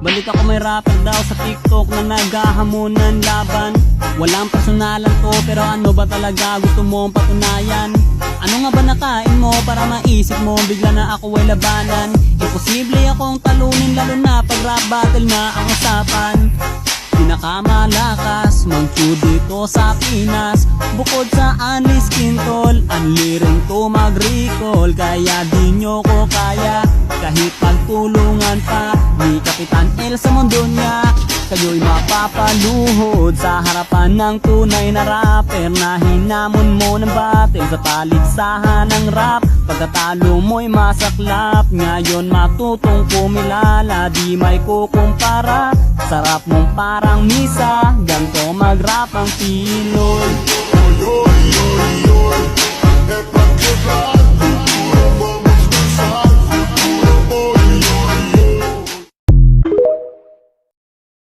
Balik ako may rapper daw sa TikTok na naghahamunan laban. Walang personalan to pero ano ba talaga gusto mong patunayan? Ano nga ba nakain mo para maisip mo bigla na ako ay labanan? Imposible akong talunin lalo na pag rap battle na ang usapan. Pinakamalakas mag-chew dito sa Pinas. Bukod sa Unli Skin Tol, unli rin to mag-recall. Kaya di nyo ko kaya kahit pagtulungan pa ni Kapitan El sa mundo niya. Kayo'y mapapaluhod sa harapan ng tunay na rapper na hinamon mo ng battle sa paligsahan ng rap. Pagkatalo mo'y masaklap, ngayon matutong kumilala, di may kukumpara. Sarap mong parang misa, ganto mag-rap ang Pinoy. Oy, oy, oy, oy,